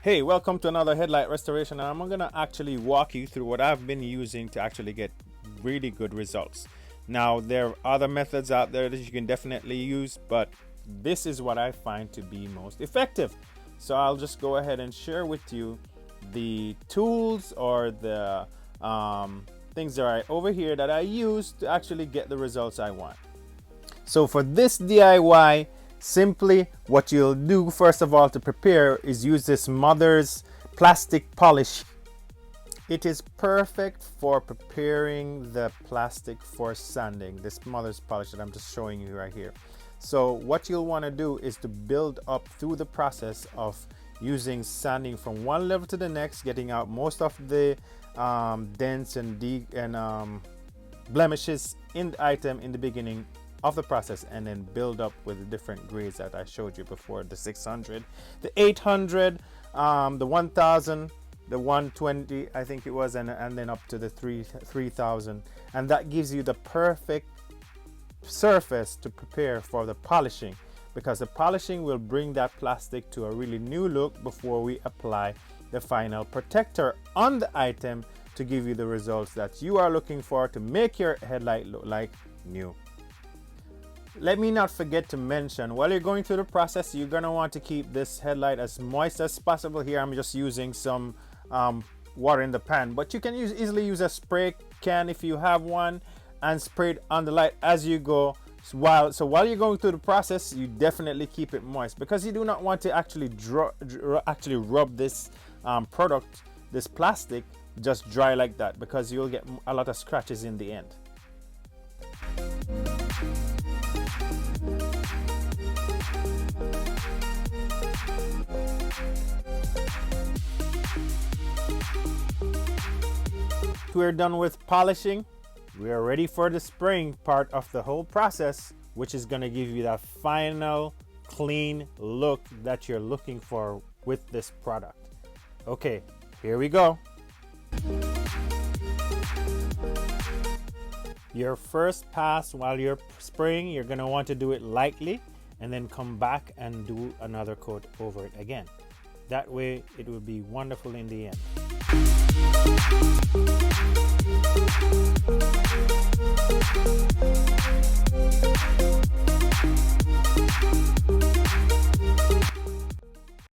Hey, welcome to another headlight restoration, and I'm going to actually walk you through what I've been using to actually get really good results. Now, there are other methods out there that you can definitely use, but this is what I find to be most effective. So I'll just go ahead and share with you the tools or the things that are over here that I use to actually get the results I want. So for this DIY, simply what you'll do first of all to prepare is use this Mother's plastic polish. It is perfect for preparing the plastic for sanding, this Mother's polish that I'm just showing you right here. So what you'll want to do is to build up through the process of using sanding from one level to the next, getting out most of the dents and blemishes in the item in the beginning of the process, and then build up with the different grades that I showed you before: the 600, the 800, the 1000, the 120 I think it was, and then up to the 3000, and that gives you the perfect surface to prepare for the polishing, because the polishing will bring that plastic to a really new look before we apply the final protector on the item to give you the results that you are looking for to make your headlight look like new. Let me not forget to mention, while you're going through the process, you're going to want to keep this headlight as moist as possible. Here I'm just using some water in the pan, but you can easily use a spray can if you have one and spray it on the light as you go. So while you're going through the process, you definitely keep it moist, because you do not want to actually rub this product, this plastic, just dry like that, because you'll get a lot of scratches in the end. We're done with polishing. We are ready for the spraying part of the whole process, which is going to give you that final clean look that you're looking for with this product. Okay, here we go. Your first pass while you're spraying, you're going to want to do it lightly and then come back and do another coat over it again. That way it will be wonderful in the end.